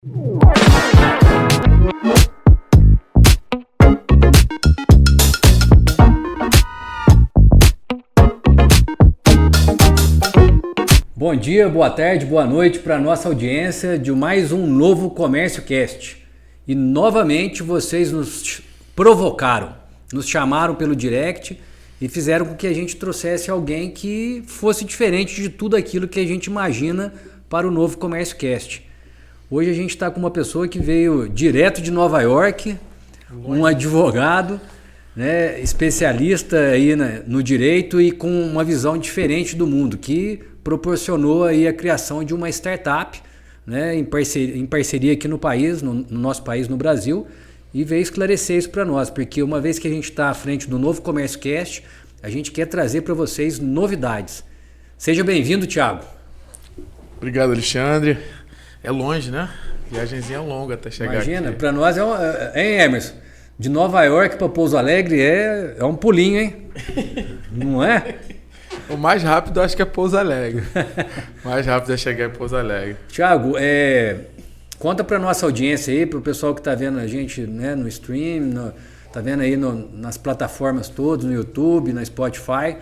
Bom dia, boa tarde, boa noite para a nossa audiência de mais um novo Comércio Cast. E novamente vocês nos provocaram, nos chamaram pelo direct e fizeram com que a gente trouxesse alguém que fosse diferente de tudo aquilo que a gente imagina para o novo Comércio Cast. Hoje a gente está com uma pessoa que veio direto de Nova York, um advogado, né, especialista aí no direito e com uma visão diferente do mundo, que proporcionou aí a criação de uma startup, né, em parceria aqui no país, no nosso país, no Brasil, e veio esclarecer isso para nós, porque uma vez que a gente está à frente do novo Comércio Cast, a gente quer trazer para vocês novidades. Seja bem-vindo, Thiago. Obrigado, Alexandre. É longe, né? Viagemzinha longa até chegar aqui. Imagina, para nós hein, Emerson? De Nova York para Pouso Alegre é um pulinho, hein? Não é? O mais rápido acho que é Pouso Alegre. O mais rápido é chegar em Pouso Alegre. Thiago, conta para nossa audiência aí, para o pessoal que está vendo a gente, né, no stream, está vendo aí nas plataformas todas, no YouTube, na Spotify.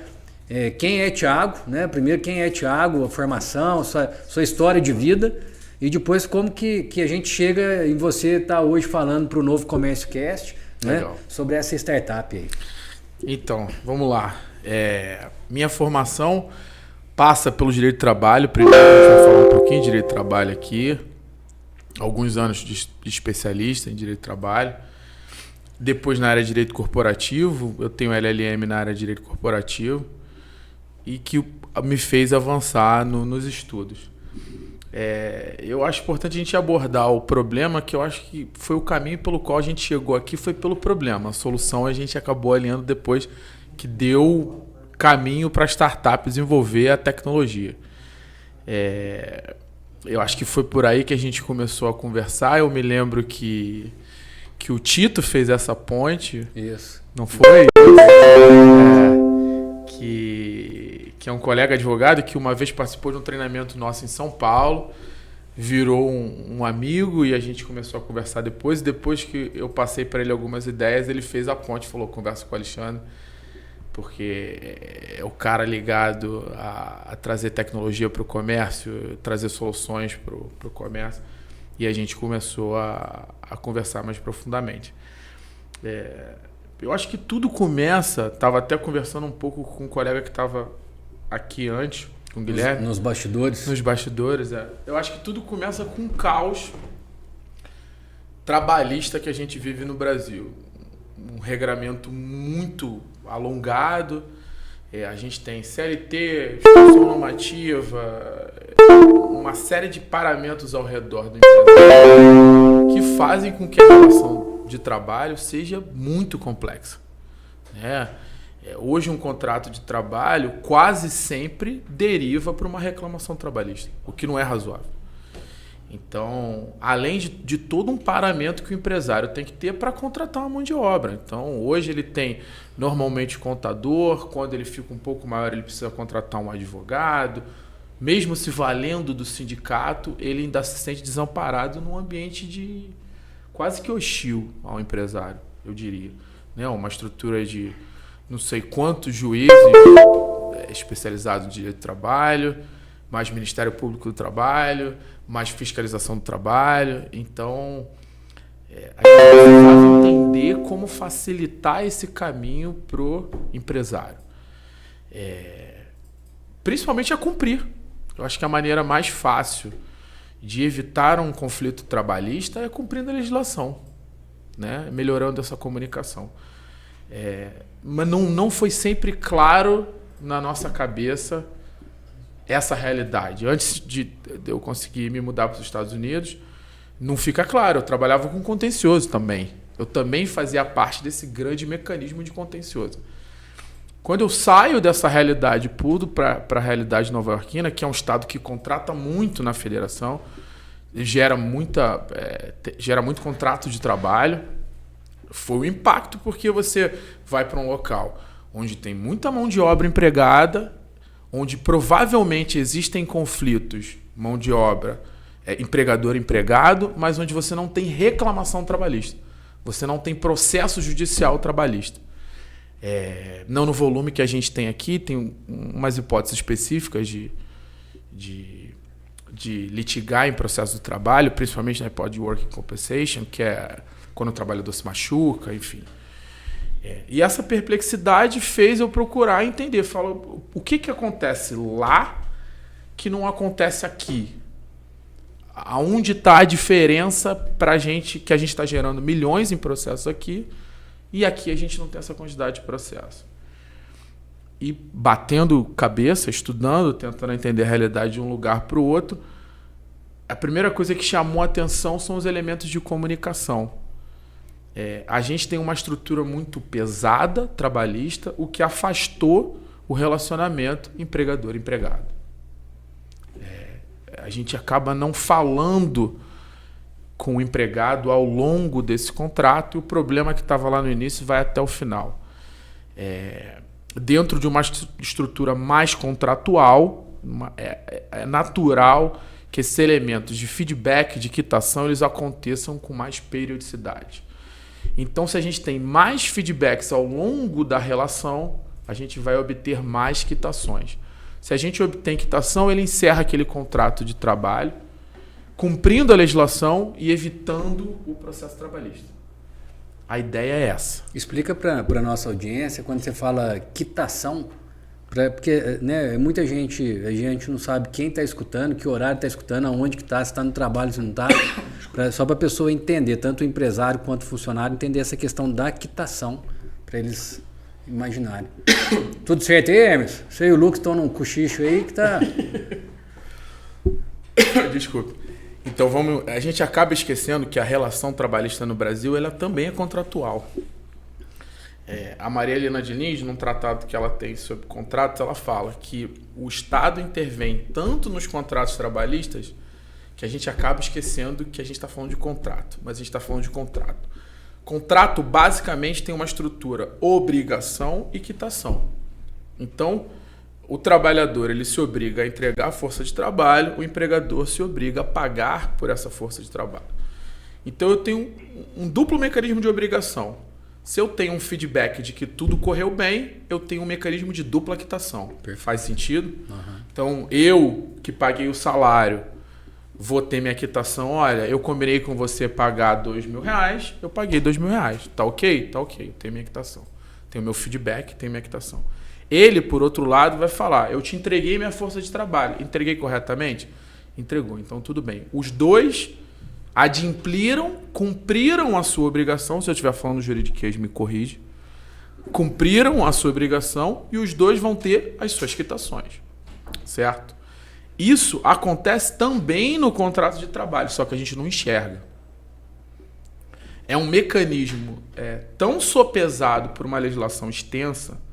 Quem é Thiago, né? Primeiro, quem é Thiago, a formação, sua história de vida. E depois como que a gente chega em você estar hoje falando para o novo Comércio Cast, né, sobre essa startup aí. Então, vamos lá. Minha formação passa pelo direito de trabalho. Primeiro a gente vai falar um pouquinho de direito de trabalho aqui. Alguns anos de especialista em direito de trabalho. Depois na área de direito corporativo. Eu tenho LLM na área de direito corporativo. E que me fez avançar nos estudos. Eu acho importante a gente abordar o problema, que eu acho que foi o caminho pelo qual a gente chegou aqui, foi pelo problema. A solução a gente acabou alinhando depois que deu caminho para a startup desenvolver a tecnologia. Eu acho que foi por aí que a gente começou a conversar. Eu me lembro que o Tito fez essa ponte. Isso. Não foi? Que é um colega advogado que uma vez participou de um treinamento nosso em São Paulo, virou um amigo e a gente começou a conversar depois. Depois que eu passei para ele algumas ideias, ele fez a ponte, falou, conversa com o Alexandre, porque é o cara ligado a trazer tecnologia para o comércio, trazer soluções para o comércio, e a gente começou a conversar mais profundamente. Eu acho que tudo começa, estava até conversando um pouco com um colega que estava aqui antes, com o Guilherme. Nos bastidores. Nos bastidores, Eu acho que tudo começa com um caos trabalhista que a gente vive no Brasil. Um regramento muito alongado. A gente tem CLT, expansão normativa, uma série de parâmetros ao redor do empresário que fazem com que a relação de trabalho seja muito complexa. Hoje um contrato de trabalho quase sempre deriva para uma reclamação trabalhista, o que não é razoável. Então, além de todo um paramento que o empresário tem que ter para contratar uma mão de obra. Então, hoje ele tem normalmente contador, quando ele fica um pouco maior ele precisa contratar um advogado. Mesmo se valendo do sindicato, ele ainda se sente desamparado num ambiente quase que hostil ao empresário, eu diria. Uma estrutura de não sei quantos juízes especializados em direito do trabalho, mais Ministério Público do Trabalho, mais fiscalização do trabalho. Então, a gente precisava entender como facilitar esse caminho para o empresário. Principalmente a cumprir. Eu acho que a maneira mais fácil de evitar um conflito trabalhista é cumprindo a legislação, né? Melhorando essa comunicação. Mas não foi sempre claro na nossa cabeça essa realidade. Antes de eu conseguir me mudar para os Estados Unidos, não fica claro. Eu trabalhava com contencioso também. Eu também fazia parte desse grande mecanismo de contencioso. Quando eu saio dessa realidade, pulo para a realidade nova-iorquina, que é um estado que contrata muito na federação, gera muito contrato de trabalho, foi um impacto, porque você vai para um local onde tem muita mão de obra empregada, onde provavelmente existem conflitos, mão de obra empregador-empregado, mas onde você não tem reclamação trabalhista. Você não tem processo judicial trabalhista. Não no volume que a gente tem aqui, tem umas hipóteses específicas de litigar em processo do trabalho, principalmente na hipótese de working compensation, que é quando o trabalhador se machuca, enfim. E essa perplexidade fez eu procurar entender, o que acontece lá que não acontece aqui? Aonde está a diferença para a gente, que a gente está gerando milhões em processos aqui, e aqui a gente não tem essa quantidade de processo. E batendo cabeça, estudando, tentando entender a realidade de um lugar para o outro, a primeira coisa que chamou a atenção são os elementos de comunicação. A gente tem uma estrutura muito pesada, trabalhista, o que afastou o relacionamento empregador-empregado. A gente acaba não falando com o empregado ao longo desse contrato e o problema que estava lá no início vai até o final. Dentro de uma estrutura mais contratual, é natural que esses elementos de feedback, de quitação, eles aconteçam com mais periodicidade. Então, se a gente tem mais feedbacks ao longo da relação, a gente vai obter mais quitações. Se a gente obtém quitação, ele encerra aquele contrato de trabalho, cumprindo a legislação e evitando o processo trabalhista. A ideia é essa. Explica para a nossa audiência, quando você fala quitação, porque muita gente, a gente não sabe quem está escutando, que horário está escutando, aonde que está, se está no trabalho, se não está, só para a pessoa entender, tanto o empresário quanto o funcionário, entender essa questão da quitação, para eles imaginarem. Tudo certo aí, Emerson? Você e o Lucas estão num cochicho aí que tá... Desculpe. Então a gente acaba esquecendo que a relação trabalhista no Brasil ela também é contratual. A Maria Helena Diniz, num tratado que ela tem sobre contratos, ela fala que o Estado intervém tanto nos contratos trabalhistas que a gente acaba esquecendo que a gente está falando de contrato, mas a gente está falando de contrato. Contrato basicamente tem uma estrutura obrigação e quitação. Então, o trabalhador ele se obriga a entregar a força de trabalho, o empregador se obriga a pagar por essa força de trabalho. Então, eu tenho um duplo mecanismo de obrigação. Se eu tenho um feedback de que tudo correu bem, eu tenho um mecanismo de dupla quitação. Faz sentido? Uhum. Então, eu que paguei o salário, vou ter minha quitação. Olha, eu combinei com você pagar R$2.000, eu paguei R$2.000. Tá ok? Tá ok, eu tenho minha quitação. Tenho meu feedback, tenho minha quitação. Ele, por outro lado, vai falar, eu te entreguei minha força de trabalho. Entreguei corretamente? Entregou, então tudo bem. Os dois adimpliram, cumpriram a sua obrigação. Se eu estiver falando juridiquês, me corrige. Cumpriram a sua obrigação e os dois vão ter as suas quitações. Certo? Isso acontece também no contrato de trabalho, só que a gente não enxerga. É um mecanismo tão sopesado por uma legislação extensa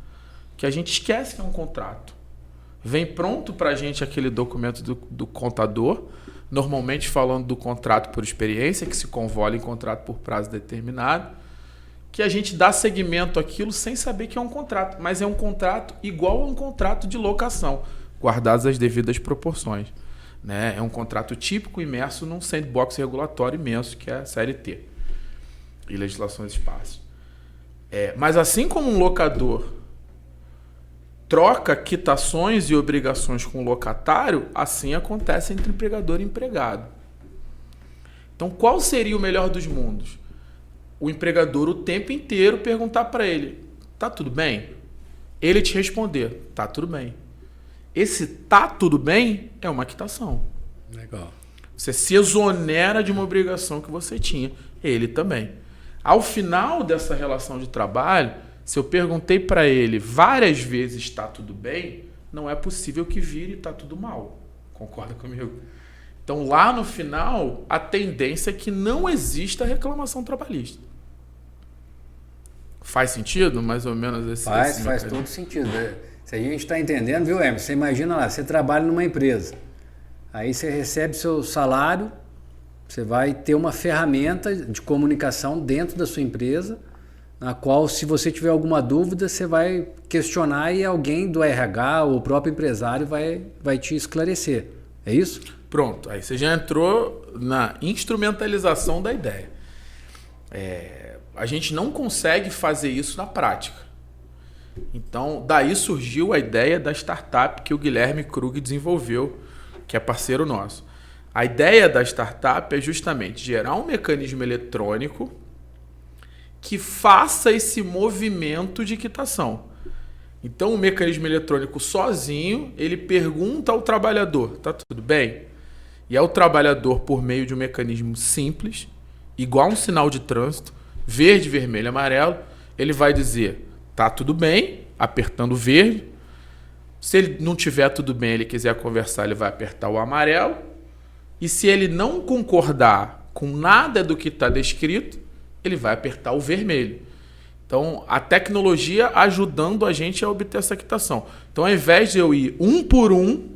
que a gente esquece que é um contrato. Vem pronto para a gente aquele documento do contador, normalmente falando do contrato por experiência, que se convola em contrato por prazo determinado, que a gente dá seguimento àquilo sem saber que é um contrato, mas é um contrato igual a um contrato de locação, guardadas as devidas proporções. Né? É um contrato típico imerso num sandbox regulatório imenso, que é a CLT e legislações de espaço. Mas assim como um locador troca quitações e obrigações com o locatário, assim acontece entre empregador e empregado. Então, qual seria o melhor dos mundos? O empregador o tempo inteiro perguntar para ele, tá tudo bem? Ele te responder, tá tudo bem. Esse tá tudo bem é uma quitação. Legal. Você se exonera de uma obrigação que você tinha. Ele também. Ao final dessa relação de trabalho, se eu perguntei para ele várias vezes está tudo bem, não é possível que vire está tudo mal. Concorda comigo? Então, lá no final, a tendência é que não exista reclamação trabalhista. Faz sentido? Mais ou menos esse Faz todo sentido. Se a gente está entendendo, viu, Emerson? Você imagina lá, você trabalha numa empresa, aí você recebe seu salário, você vai ter uma ferramenta de comunicação dentro da sua empresa, na qual, se você tiver alguma dúvida, você vai questionar e alguém do RH ou o próprio empresário vai te esclarecer. É isso? Pronto, aí você já entrou na instrumentalização da ideia. A gente não consegue fazer isso na prática. Então, daí surgiu a ideia da startup que o Guilherme Krug desenvolveu, que é parceiro nosso. A ideia da startup é justamente gerar um mecanismo eletrônico que faça esse movimento de quitação. Então, o mecanismo eletrônico sozinho, ele pergunta ao trabalhador, tá tudo bem? E é o trabalhador, por meio de um mecanismo simples, igual um sinal de trânsito, verde, vermelho, amarelo, ele vai dizer, tá tudo bem, apertando o verde. Se ele não tiver tudo bem, ele quiser conversar, ele vai apertar o amarelo. E se ele não concordar com nada do que está descrito, ele vai apertar o vermelho. Então, a tecnologia ajudando a gente a obter essa quitação. Então, ao invés de eu ir um por um,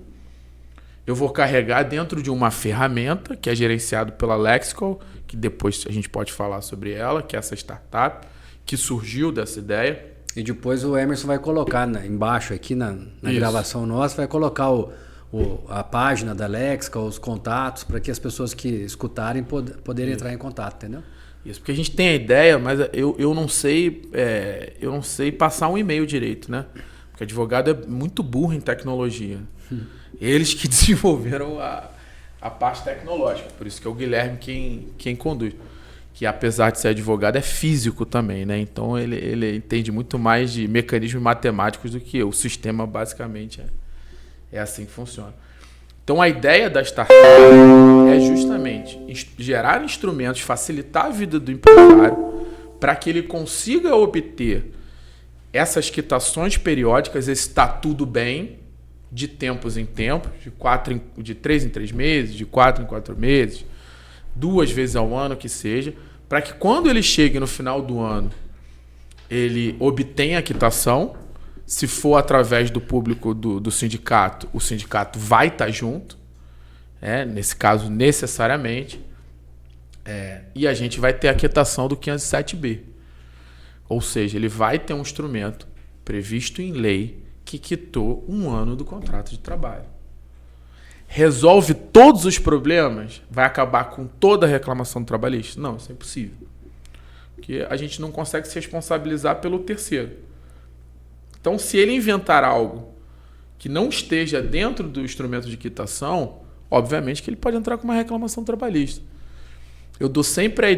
eu vou carregar dentro de uma ferramenta que é gerenciado pela Lexical, que depois a gente pode falar sobre ela, que é essa startup que surgiu dessa ideia. E depois o Emerson vai colocar embaixo aqui na gravação nossa, vai colocar a página da Lexical, os contatos, para que as pessoas que escutarem poderem entrar em contato, entendeu? Isso, porque a gente tem a ideia, mas eu não sei passar um e-mail direito, né? Porque advogado é muito burro em tecnologia. Eles que desenvolveram a parte tecnológica, por isso que é o Guilherme quem conduz. Que apesar de ser advogado é físico também, né? Então ele entende muito mais de mecanismos matemáticos do que eu. O sistema basicamente é assim que funciona. Então a ideia da startup é justamente gerar instrumentos, facilitar a vida do empresário para que ele consiga obter essas quitações periódicas, esse tá tudo bem, de tempos em tempos, de 3 em 3 meses, de 4 em 4 meses, 2 vezes ao ano que seja, para que quando ele chegue no final do ano, ele obtenha a quitação. Se for através do público do sindicato, o sindicato vai estar junto, nesse caso necessariamente, e a gente vai ter a quitação do 507B. Ou seja, ele vai ter um instrumento previsto em lei que quitou 1 ano do contrato de trabalho. Resolve todos os problemas? Vai acabar com toda a reclamação trabalhista? Não, isso é impossível. Porque a gente não consegue se responsabilizar pelo terceiro. Então, se ele inventar algo que não esteja dentro do instrumento de quitação, obviamente que ele pode entrar com uma reclamação trabalhista. Eu sempre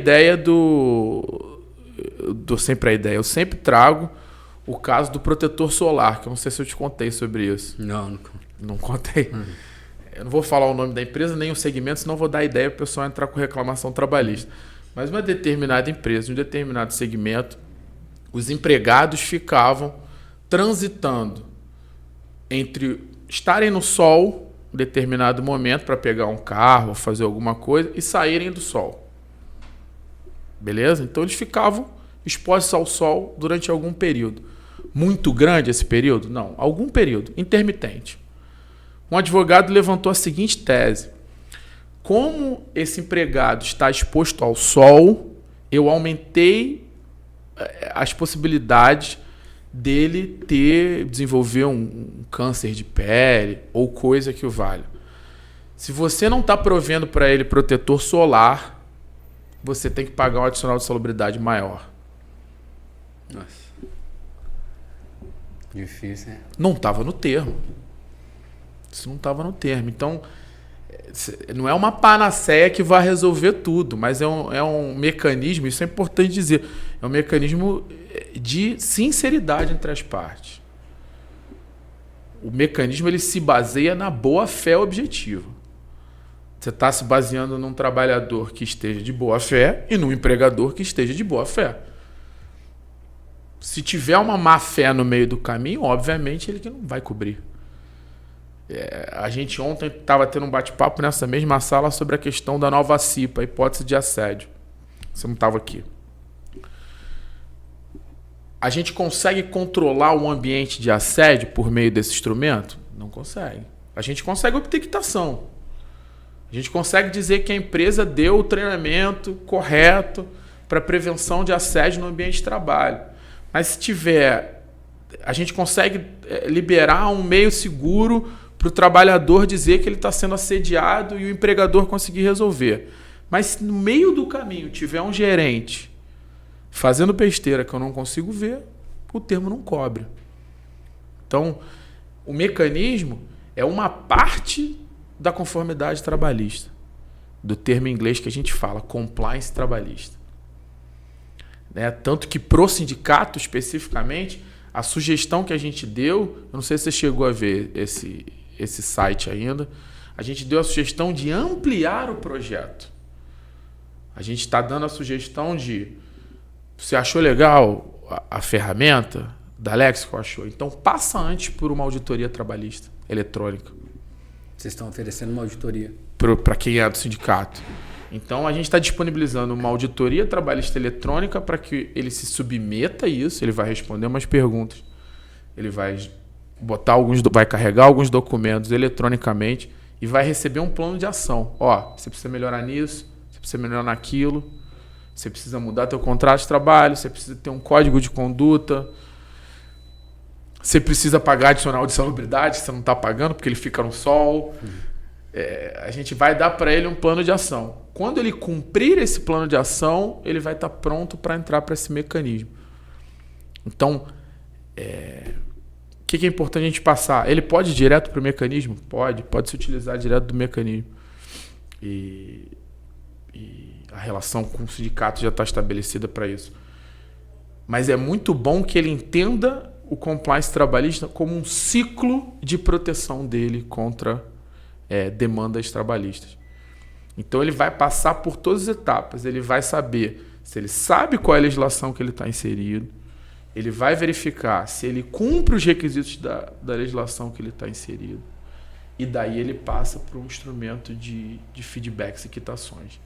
trago o caso do protetor solar, que eu não sei se eu te contei sobre isso. Não contei. Eu não vou falar o nome da empresa, nem o segmento, senão vou dar ideia para o pessoal entrar com reclamação trabalhista. Mas uma determinada empresa, um determinado segmento, os empregados ficavam transitando entre estarem no sol em determinado momento para pegar um carro, fazer alguma coisa e saírem do sol. Beleza? Então eles ficavam expostos ao sol durante algum período. Muito grande esse período? Não, algum período, intermitente. Um advogado levantou a seguinte tese: como esse empregado está exposto ao sol, eu aumentei as possibilidades dele desenvolver um câncer de pele ou coisa que o valha. Se você não está provendo para ele protetor solar, você tem que pagar um adicional de salubridade maior. Nossa. Difícil, né? Não estava no termo. Isso não estava no termo. Então, não é uma panaceia que vai resolver tudo, mas é um mecanismo, isso é importante dizer, é um mecanismo de sinceridade entre as partes. O mecanismo ele se baseia na boa-fé objetiva. Você está se baseando num trabalhador que esteja de boa-fé e num empregador que esteja de boa-fé. Se tiver uma má-fé no meio do caminho, obviamente ele que não vai cobrir. A gente ontem estava tendo um bate-papo nessa mesma sala sobre a questão da nova CIPA, a hipótese de assédio. Você não estava aqui. A gente consegue controlar o ambiente de assédio por meio desse instrumento? Não consegue. A gente consegue obter quitação. A gente consegue dizer que a empresa deu o treinamento correto para prevenção de assédio no ambiente de trabalho. Mas se tiver... A gente consegue liberar um meio seguro para o trabalhador dizer que ele está sendo assediado e o empregador conseguir resolver. Mas se no meio do caminho tiver um gerente fazendo besteira que eu não consigo ver, o termo não cobre. Então, o mecanismo é uma parte da conformidade trabalhista, do termo em inglês que a gente fala, compliance trabalhista. Né? Tanto que pro sindicato, especificamente, a sugestão que a gente deu, eu não sei se você chegou a ver esse site ainda, a gente deu a sugestão de ampliar o projeto. A gente está dando a sugestão de, você achou legal a ferramenta da Lexico? Achou? Então passa antes por uma auditoria trabalhista eletrônica. Vocês estão oferecendo uma auditoria? Para quem é do sindicato. Então a gente está disponibilizando uma auditoria trabalhista eletrônica para que ele se submeta a isso, ele vai responder umas perguntas, ele vai vai carregar alguns documentos eletronicamente e vai receber um plano de ação. Ó, você precisa melhorar nisso, você precisa melhorar naquilo, você precisa mudar teu contrato de trabalho, você precisa ter um código de conduta, você precisa pagar adicional de salubridade que você não está pagando porque ele fica no sol. A gente vai dar para ele um plano de ação. Quando ele cumprir esse plano de ação, ele vai estar pronto para entrar para esse mecanismo. Então, o que é importante a gente passar? Ele pode ir direto para o mecanismo? Pode se utilizar direto do mecanismo. E a relação com o sindicato já está estabelecida para isso. Mas é muito bom que ele entenda o compliance trabalhista como um ciclo de proteção dele contra demandas trabalhistas. Então ele vai passar por todas as etapas, ele vai saber se ele sabe qual é a legislação que ele está inserido, ele vai verificar se ele cumpre os requisitos da legislação que ele está inserido, e daí ele passa para um instrumento de feedbacks e quitações.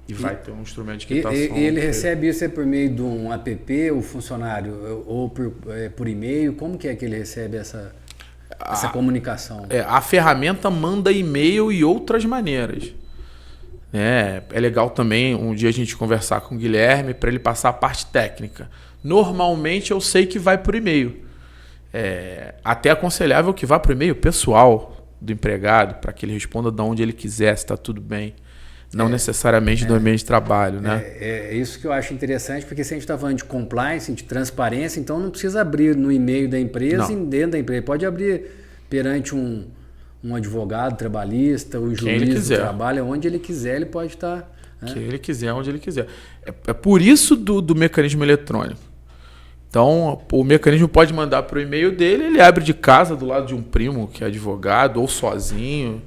E vai ter um instrumento de quitação. E ele recebe isso por meio de um app, o funcionário, ou por e-mail? Como que é que ele recebe essa comunicação? A ferramenta manda e-mail e outras maneiras. É legal também um dia a gente conversar com o Guilherme para ele passar a parte técnica. Normalmente eu sei que vai por e-mail. Até aconselhável que vá por e-mail pessoal do empregado, para que ele responda de onde ele quiser, se está tudo bem. Não necessariamente do ambiente de trabalho, né? É isso que eu acho interessante, porque se a gente está falando de compliance, de transparência, então não precisa abrir no e-mail da empresa e dentro da empresa. Pode abrir perante um advogado trabalhista, o juiz do trabalho, onde ele quiser, ele pode estar... Que ele quiser, onde ele quiser. É por isso do mecanismo eletrônico. Então, o mecanismo pode mandar para o e-mail dele, ele abre de casa do lado de um primo que é advogado, ou sozinho,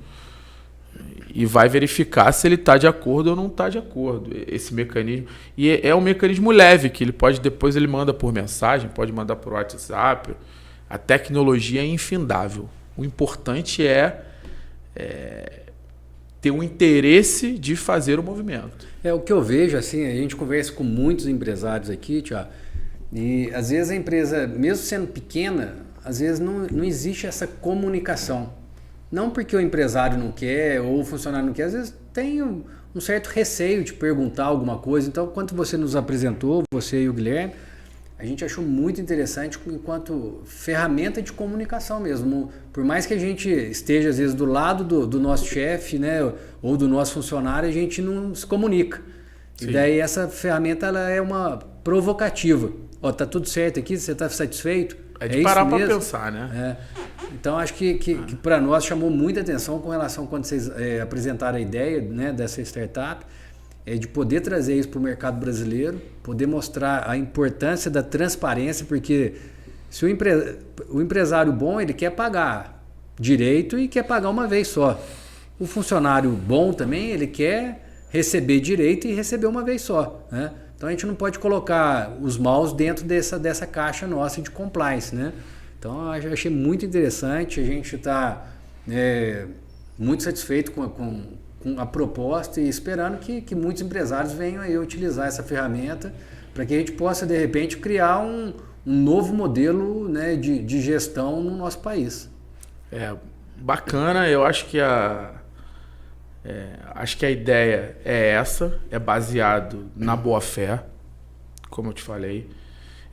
e vai verificar se ele está de acordo ou não está de acordo. Esse mecanismo. E é um mecanismo leve, que depois ele manda por mensagem, pode mandar por WhatsApp. A tecnologia é infindável. O importante é ter um interesse de fazer o movimento. O que eu vejo, assim, a gente conversa com muitos empresários aqui, Thiago, e às vezes a empresa, mesmo sendo pequena, às vezes não existe essa comunicação. Não porque o empresário não quer ou o funcionário não quer, às vezes tem um certo receio de perguntar alguma coisa. Então, quando você nos apresentou, você e o Guilherme, a gente achou muito interessante enquanto ferramenta de comunicação mesmo. Por mais que a gente esteja, às vezes, do lado do nosso chefe, né, ou do nosso funcionário, a gente não se comunica. Sim. E daí essa ferramenta ela é uma provocativa. Tá tudo certo aqui? Você está satisfeito? É de parar para pensar, né? Então, acho que para nós chamou muita atenção com relação quando vocês apresentaram a ideia, né, dessa startup, de poder trazer isso para o mercado brasileiro, poder mostrar a importância da transparência, porque se o empresário bom, ele quer pagar direito e quer pagar uma vez só. O funcionário bom também, ele quer receber direito e receber uma vez só, né? Então, a gente não pode colocar os maus dentro dessa caixa nossa de compliance, né? Então, eu achei muito interessante, a gente está muito satisfeito com a proposta e esperando que muitos empresários venham aí utilizar essa ferramenta para que a gente possa, de repente, criar um novo modelo, né, de gestão no nosso país. Bacana, eu acho que a ideia é essa, é baseado na boa-fé, como eu te falei,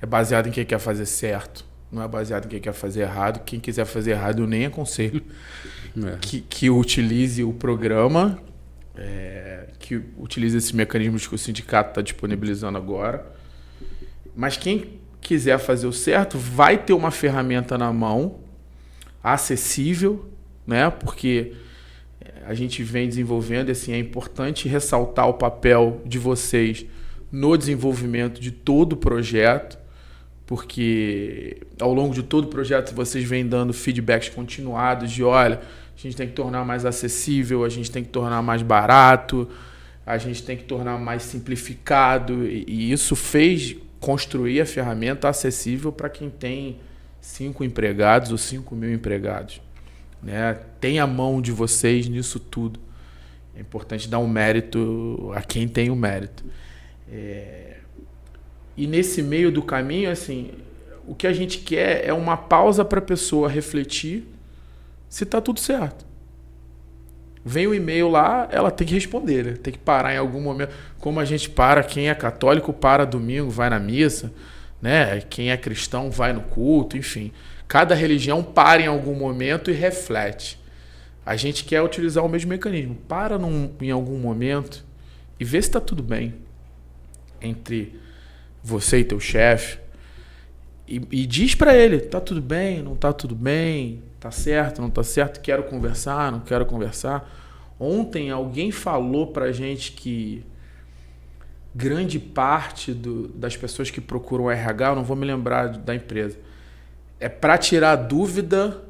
é baseado em quem quer fazer certo, não é baseado em quem quer fazer errado. Quem quiser fazer errado, eu nem aconselho que utilize o programa, que utilize esses mecanismos que o sindicato está disponibilizando agora. Mas quem quiser fazer o certo vai ter uma ferramenta na mão, acessível, né? Porque a gente vem desenvolvendo, assim, é importante ressaltar o papel de vocês no desenvolvimento de todo o projeto, porque ao longo de todo o projeto vocês vêm dando feedbacks continuados de, olha, a gente tem que tornar mais acessível, a gente tem que tornar mais barato, a gente tem que tornar mais simplificado, e isso fez construir a ferramenta acessível para quem tem 5 empregados ou 5.000 empregados. Né? Tem a mão de vocês nisso tudo. É importante dar um mérito a quem tem o mérito. E nesse meio do caminho, assim, o que a gente quer é uma pausa para a pessoa refletir se está tudo certo. Vem o e-mail lá, ela tem que responder, né? Tem que parar em algum momento. Como a gente para, quem é católico para domingo, vai na missa, né? Quem é cristão vai no culto, enfim. Cada religião para em algum momento e reflete. A gente quer utilizar o mesmo mecanismo. Para em algum momento e vê se está tudo bem entre você e teu chefe. E diz para ele, tá tudo bem, não tá tudo bem, tá certo, não tá certo, quero conversar, não quero conversar. Ontem alguém falou pra gente que grande parte das pessoas que procuram RH, eu não vou me lembrar da empresa, é para tirar dúvida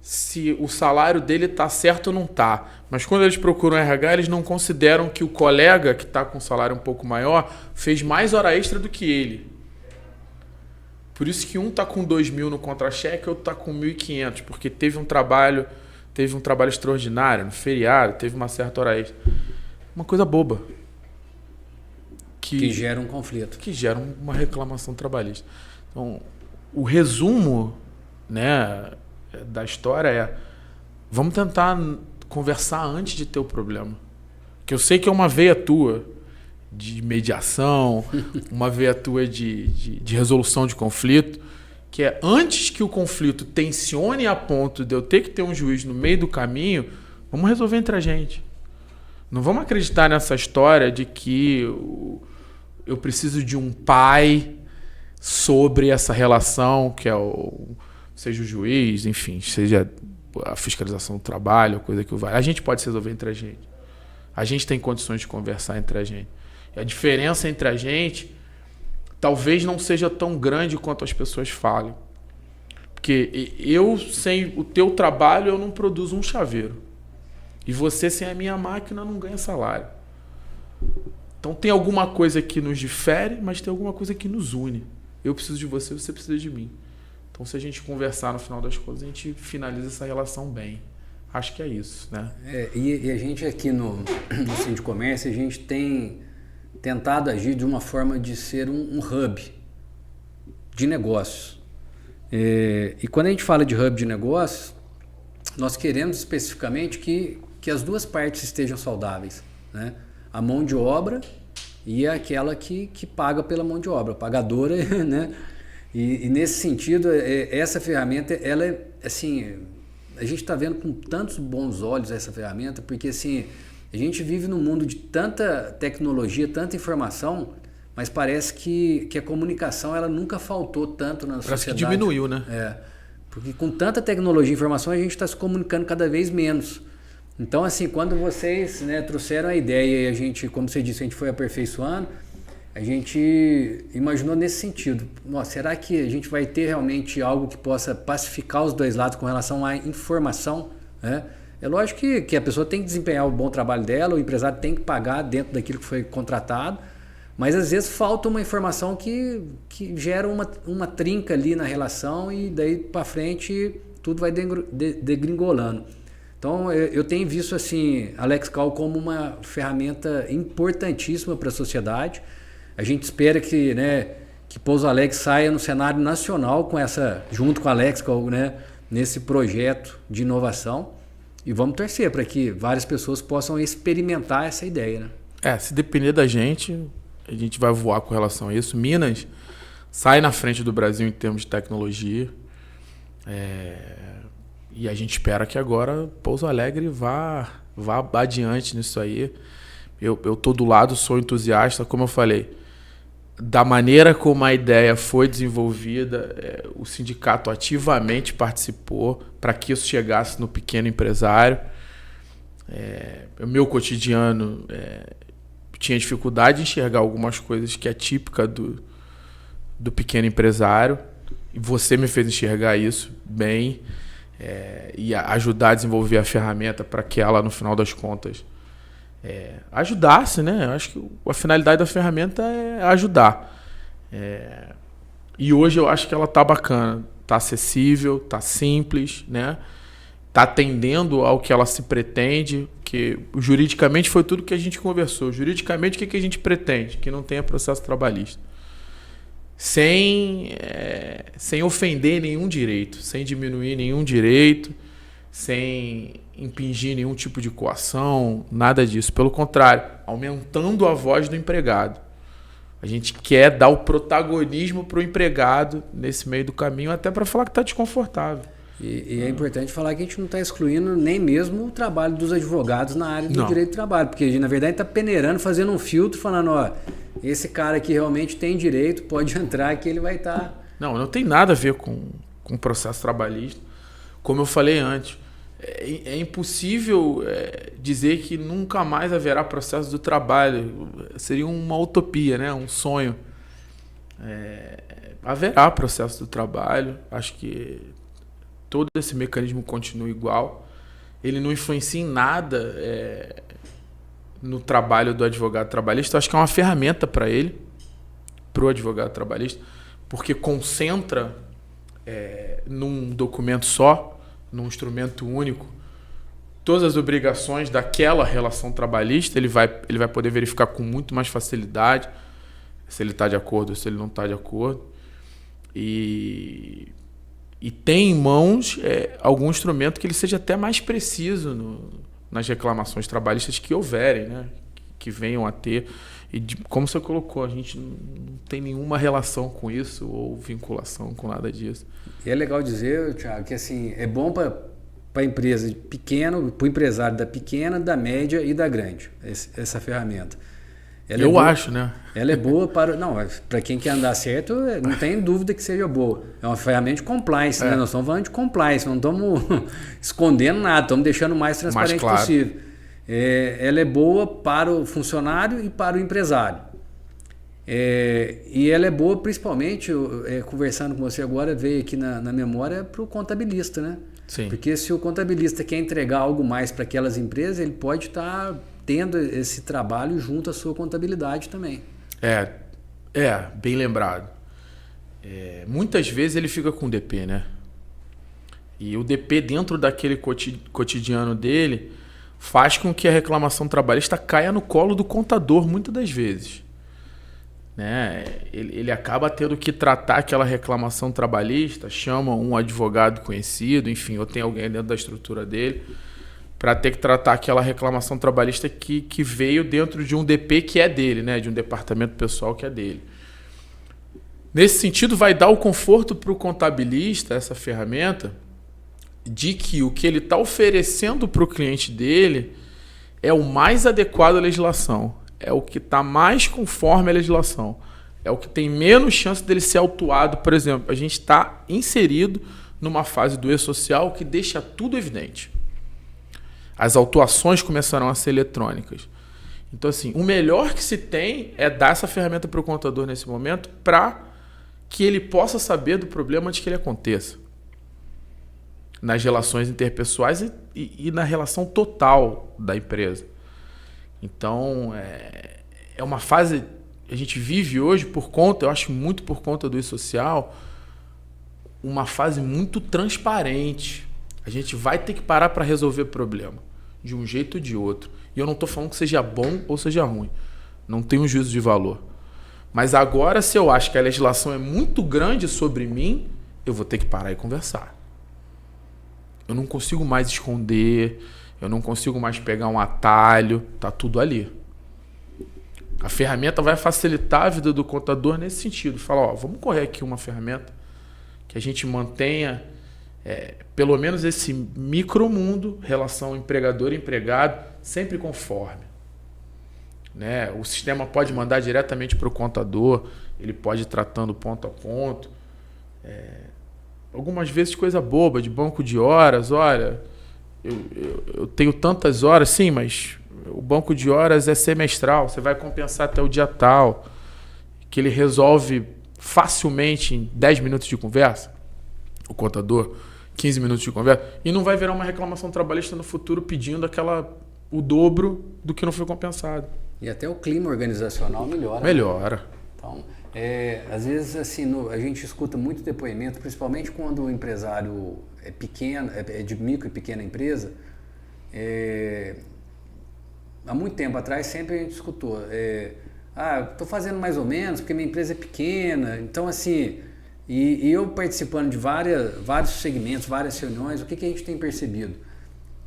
se o salário dele tá certo ou não tá. Mas quando eles procuram RH, eles não consideram que o colega que tá com um salário um pouco maior fez mais hora extra do que ele. Por isso que um tá com 2.000 no contra-cheque, outro tá com 1.500, porque teve um trabalho extraordinário, no feriado, teve uma certa hora extra. Uma coisa boba. Que gera um conflito. Que gera uma reclamação trabalhista. Então, o resumo, né, da história é: vamos tentar conversar antes de ter o problema. Que eu sei que é uma veia tua de mediação, uma veia tua de resolução de conflito, que é antes que o conflito tensione a ponto de eu ter que ter um juiz no meio do caminho, vamos resolver entre a gente. Não vamos acreditar nessa história de que eu preciso de um pai sobre essa relação, que é seja o juiz, enfim, seja a fiscalização do trabalho, coisa que vai. A gente pode se resolver entre a gente. A gente tem condições de conversar entre a gente. A diferença entre a gente talvez não seja tão grande quanto as pessoas falam. Porque eu, sem o teu trabalho, eu não produzo um chaveiro. E você, sem a minha máquina, não ganha salário. Então tem alguma coisa que nos difere, mas tem alguma coisa que nos une. Eu preciso de você, você precisa de mim. Então, se a gente conversar no final das contas, a gente finaliza essa relação bem. Acho que é isso, né? E a gente aqui no Sindicomércio, a gente tem tentado agir de uma forma de ser um hub de negócios. E quando a gente fala de hub de negócios, nós queremos especificamente que as duas partes estejam saudáveis, né? A mão de obra e aquela que paga pela mão de obra, a pagadora, né? E nesse sentido, essa ferramenta, ela é, assim, a gente está vendo com tantos bons olhos essa ferramenta, porque assim, a gente vive num mundo de tanta tecnologia, tanta informação, mas parece que a comunicação ela nunca faltou tanto na sociedade. Parece que diminuiu, né? Porque com tanta tecnologia e informação, a gente está se comunicando cada vez menos. Então, assim, quando vocês, né, trouxeram a ideia e a gente, como você disse, a gente foi aperfeiçoando, a gente imaginou nesse sentido. Nossa, será que a gente vai ter realmente algo que possa pacificar os dois lados com relação à informação, né? É lógico que a pessoa tem que desempenhar o bom trabalho dela, o empresário tem que pagar dentro daquilo que foi contratado, mas às vezes falta uma informação que gera uma trinca ali na relação e daí para frente tudo vai degringolando. Então eu tenho visto assim, a LexCall como uma ferramenta importantíssima para a sociedade. A gente espera que Pouso Alegre saia no cenário nacional junto com a LexCall, né, nesse projeto de inovação. E vamos torcer para que várias pessoas possam experimentar essa ideia, né? Se depender da gente, a gente vai voar com relação a isso. Minas sai na frente do Brasil em termos de tecnologia. E a gente espera que agora Pouso Alegre vá adiante nisso aí. Eu tô do lado, sou entusiasta, como eu falei, da maneira como a ideia foi desenvolvida, o sindicato ativamente participou para que isso chegasse no pequeno empresário. O meu cotidiano tinha dificuldade de enxergar algumas coisas que é típica do pequeno empresário, e você me fez enxergar isso bem, e ajudar a desenvolver a ferramenta para que ela, no final das contas, ajudasse, né? Eu acho que a finalidade da ferramenta é ajudar. E hoje eu acho que ela tá bacana, tá acessível, tá simples, né? Tá atendendo ao que ela se pretende, que juridicamente foi tudo que a gente conversou. Juridicamente, o que a gente pretende? Que não tenha processo trabalhista. Sem ofender nenhum direito, sem diminuir nenhum direito, sem impingir nenhum tipo de coação, nada disso. Pelo contrário, aumentando a voz do empregado. A gente quer dar o protagonismo para o empregado nesse meio do caminho, até para falar que está desconfortável. E é importante falar que a gente não está excluindo nem mesmo o trabalho dos advogados na área do direito do trabalho, porque na verdade está peneirando, fazendo um filtro, falando, ó, esse cara aqui realmente tem direito, pode entrar que ele vai estar... Não tem nada a ver com processo trabalhista. Como eu falei antes, é impossível dizer que nunca mais haverá processo do trabalho. Seria uma utopia, né? Um sonho. Haverá processo do trabalho. Acho que todo esse mecanismo continua igual. Ele não influencia em nada no trabalho do advogado trabalhista. Acho que é uma ferramenta para ele, para o advogado trabalhista, porque concentra num documento só, num instrumento único, todas as obrigações daquela relação trabalhista. Ele vai poder verificar com muito mais facilidade se ele está de acordo ou se ele não está de acordo. E tem em mãos algum instrumento que ele seja até mais preciso nas reclamações trabalhistas que houverem, né? Que venham a ter. E como você colocou, a gente não tem nenhuma relação com isso ou vinculação com nada disso. E é legal dizer, Thiago, que assim, é bom para a empresa pequena, para o empresário da pequena, da média e da grande, essa ferramenta. Acho, né? Ela é boa para quem quer andar certo, não tem dúvida que seja boa. É uma ferramenta de compliance, né? Nós estamos falando de compliance, não estamos escondendo nada, estamos deixando o mais transparente possível. Ela é boa para o funcionário e para o empresário. E ela é boa principalmente, conversando com você agora, veio aqui na memória, para o contabilista, né? Sim. Porque se o contabilista quer entregar algo mais para aquelas empresas, ele pode estar tendo esse trabalho junto à sua contabilidade também. Bem lembrado. Muitas vezes ele fica com o DP, né? E o DP, dentro daquele cotidiano dele, faz com que a reclamação trabalhista caia no colo do contador, muitas das vezes. Né? Ele acaba tendo que tratar aquela reclamação trabalhista, chama um advogado conhecido, enfim, ou tem alguém dentro da estrutura dele, para ter que tratar aquela reclamação trabalhista que veio dentro de um DP que é dele, né? De um departamento pessoal que é dele. Nesse sentido, vai dar o conforto para o contabilista, essa ferramenta, de que o que ele está oferecendo para o cliente dele é o mais adequado à legislação, é o que está mais conforme à legislação, é o que tem menos chance dele ser autuado. Por exemplo, a gente está inserido numa fase do e-social que deixa tudo evidente. As autuações começarão a ser eletrônicas. Então, assim, o melhor que se tem é dar essa ferramenta para o contador nesse momento para que ele possa saber do problema antes que ele aconteça. Nas relações interpessoais e na relação total da empresa. Então, é uma fase que a gente vive hoje eu acho muito por conta do e-social, uma fase muito transparente. A gente vai ter que parar para resolver problema, de um jeito ou de outro. E eu não estou falando que seja bom ou seja ruim. Não tem um juízo de valor. Mas agora, se eu acho que a legislação é muito grande sobre mim, eu vou ter que parar e conversar. Eu não consigo mais esconder, eu não consigo mais pegar um atalho, tá tudo ali. A ferramenta vai facilitar a vida do contador nesse sentido. Fala, ó, vamos correr aqui uma ferramenta que a gente mantenha pelo menos esse micromundo, relação empregador e empregado, sempre conforme. Né? O sistema pode mandar diretamente para o contador, ele pode ir tratando ponto a ponto. Algumas vezes coisa boba, de banco de horas, olha, eu tenho tantas horas, sim, mas o banco de horas é semestral, você vai compensar até o dia tal, que ele resolve facilmente em 10 minutos de conversa, o contador, 15 minutos de conversa, e não vai virar uma reclamação trabalhista no futuro pedindo o dobro do que não foi compensado. E até o clima organizacional melhora. Melhora. Né? Então, às vezes assim, a gente escuta muito depoimento, principalmente quando o empresário é pequeno, é de micro e pequena empresa. Há muito tempo atrás sempre a gente escutou, estou fazendo mais ou menos porque minha empresa é pequena. Então assim, e eu participando de vários segmentos, várias reuniões, o que a gente tem percebido?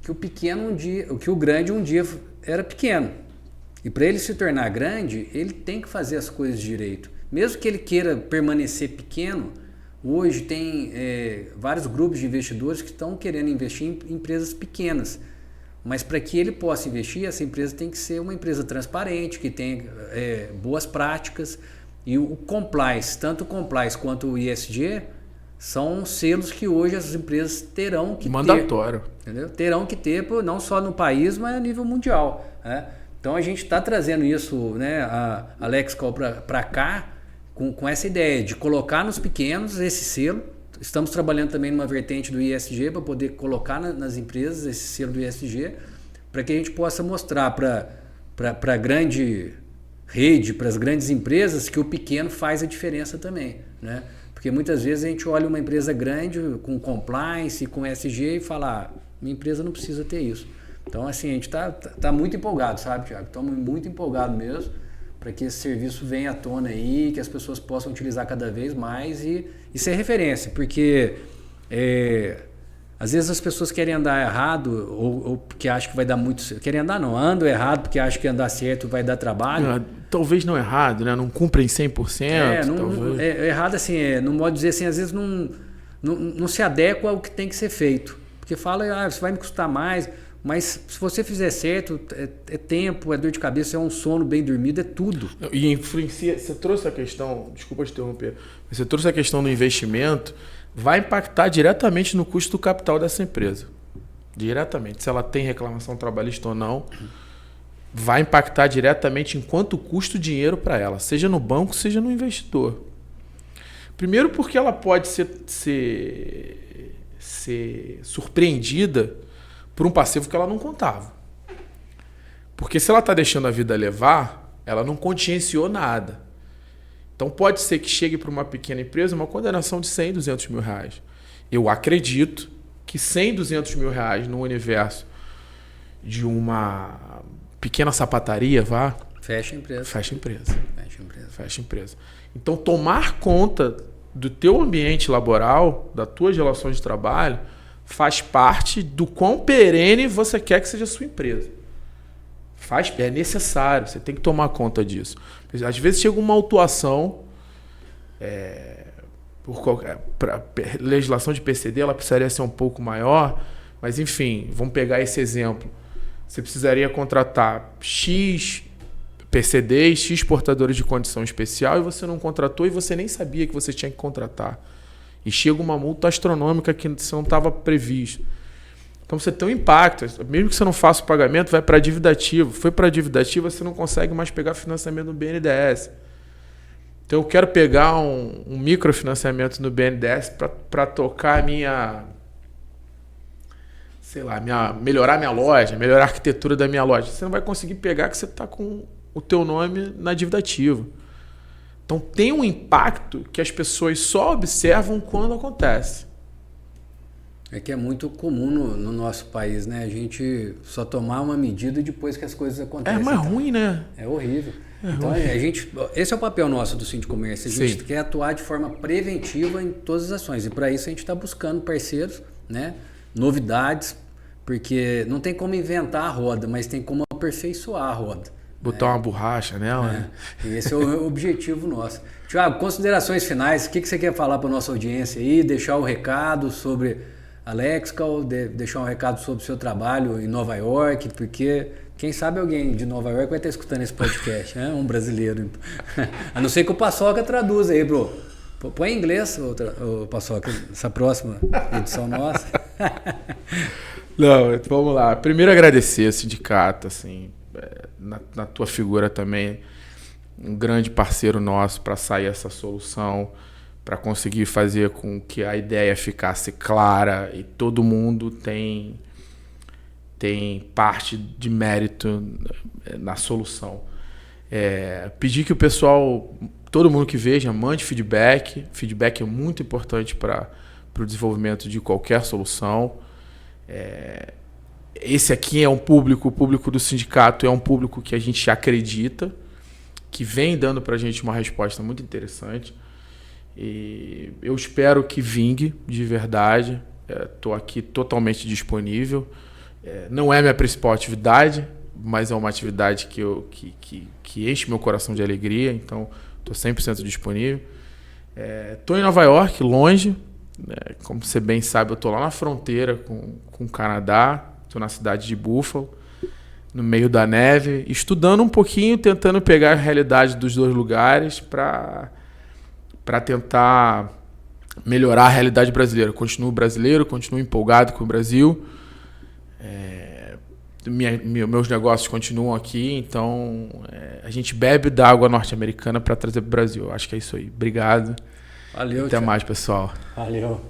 Que o grande um dia era pequeno. E para ele se tornar grande, ele tem que fazer as coisas direito. Mesmo que ele queira permanecer pequeno, hoje tem vários grupos de investidores que estão querendo investir em empresas pequenas. Mas para que ele possa investir, essa empresa tem que ser uma empresa transparente, que tenha boas práticas. E o compliance, tanto o compliance quanto o ESG, são selos que hoje as empresas terão que ter. Mandatório. Entendeu? Terão que ter, não só no país, mas a nível mundial. Né? Então a gente está trazendo isso, né, a Lexcol para cá, com essa ideia de colocar nos pequenos esse selo. Estamos trabalhando também numa vertente do ESG para poder colocar nas empresas esse selo do ESG, para que a gente possa mostrar para a grande rede, para as grandes empresas, que o pequeno faz a diferença também. Né? Porque muitas vezes a gente olha uma empresa grande com compliance, com ESG e fala, minha empresa não precisa ter isso. Então assim, a gente tá muito empolgado, sabe, Thiago? Estamos muito empolgados mesmo para que esse serviço venha à tona aí, que as pessoas possam utilizar cada vez mais e ser referência, porque às vezes as pessoas querem andar errado ou porque acham que vai dar muito certo. Querem andar não, andam errado porque acham que andar certo vai dar trabalho. Talvez não errado, né? Não cumprem 100%. Errado assim, no modo de dizer assim, às vezes não se adequa ao que tem que ser feito. Porque fala, isso vai me custar mais, mas se você fizer certo, é tempo, é dor de cabeça, é um sono bem dormido, é tudo. E influencia, você trouxe a questão, desculpa te interromper, você trouxe a questão do investimento, vai impactar diretamente no custo do capital dessa empresa. Diretamente. Se ela tem reclamação trabalhista ou não, vai impactar diretamente em quanto custa o dinheiro para ela, seja no banco, seja no investidor. Primeiro porque ela pode ser surpreendida por um passivo que ela não contava. Porque se ela está deixando a vida levar, ela não contingenciou nada. Então pode ser que chegue para uma pequena empresa uma condenação de 100, 200 mil reais. Eu acredito que 100, 200 mil reais no universo de uma pequena sapataria, fecha a empresa. Fecha a empresa. Então tomar conta do teu ambiente laboral, das tuas relações de trabalho, faz parte do quão perene você quer que seja a sua empresa. É necessário, você tem que tomar conta disso. Às vezes chega uma autuação, para legislação de PCD, ela precisaria ser um pouco maior, mas enfim, vamos pegar esse exemplo. Você precisaria contratar X PCDs, X portadores de condição especial, e você não contratou e você nem sabia que você tinha que contratar. E chega uma multa astronômica que você não estava previsto. Então você tem um impacto. Mesmo que você não faça o pagamento, vai para a dívida ativa. Foi para a dívida ativa, você não consegue mais pegar financiamento no BNDES. Então eu quero pegar um microfinanciamento no BNDES para tocar melhorar minha loja, melhorar a arquitetura da minha loja. Você não vai conseguir pegar que você está com o teu nome na dívida ativa. Então tem um impacto que as pessoas só observam quando acontece. É que é muito comum no nosso país, né? A gente só tomar uma medida depois que as coisas acontecem. É mais ruim, né? É horrível. Então esse é o papel nosso do Sindicomércio. A gente quer atuar de forma preventiva em todas as ações. E para isso a gente está buscando parceiros, né? Novidades, porque não tem como inventar a roda, mas tem como aperfeiçoar a roda. Botar uma borracha nela, né? Esse é o objetivo nosso. Tiago, considerações finais, o que você quer falar para a nossa audiência aí? Deixar um recado sobre a Lexical, deixar um recado sobre o seu trabalho em Nova York, porque quem sabe alguém de Nova York vai estar escutando esse podcast, né? Um brasileiro. A não ser que o Paçoca traduza aí, bro. Põe em inglês, o Paçoca, essa próxima edição nossa. Não, vamos lá. Primeiro agradecer ao sindicato, assim, na tua figura também, um grande parceiro nosso para sair essa solução, para conseguir fazer com que a ideia ficasse clara e todo mundo tem parte de mérito na solução. Pedir que o pessoal, todo mundo que veja, mande feedback. Feedback é muito importante para o desenvolvimento de qualquer solução. Esse aqui é o público do sindicato é um público que a gente acredita, que vem dando para a gente uma resposta muito interessante. E eu espero que vingue de verdade. Estou aqui totalmente disponível. Não é minha principal atividade, mas é uma atividade que enche meu coração de alegria, então estou 100% disponível. Estou em Nova York, longe, como você bem sabe, eu estou lá na fronteira com o Canadá, estou na cidade de Buffalo, no meio da neve, estudando um pouquinho, tentando pegar a realidade dos dois lugares para tentar melhorar a realidade brasileira. Continuo brasileiro, continuo empolgado com o Brasil. Meus negócios continuam aqui, então a gente bebe da água norte-americana para trazer para o Brasil. Acho que é isso aí. Obrigado. Valeu. Até mais, pessoal. Valeu.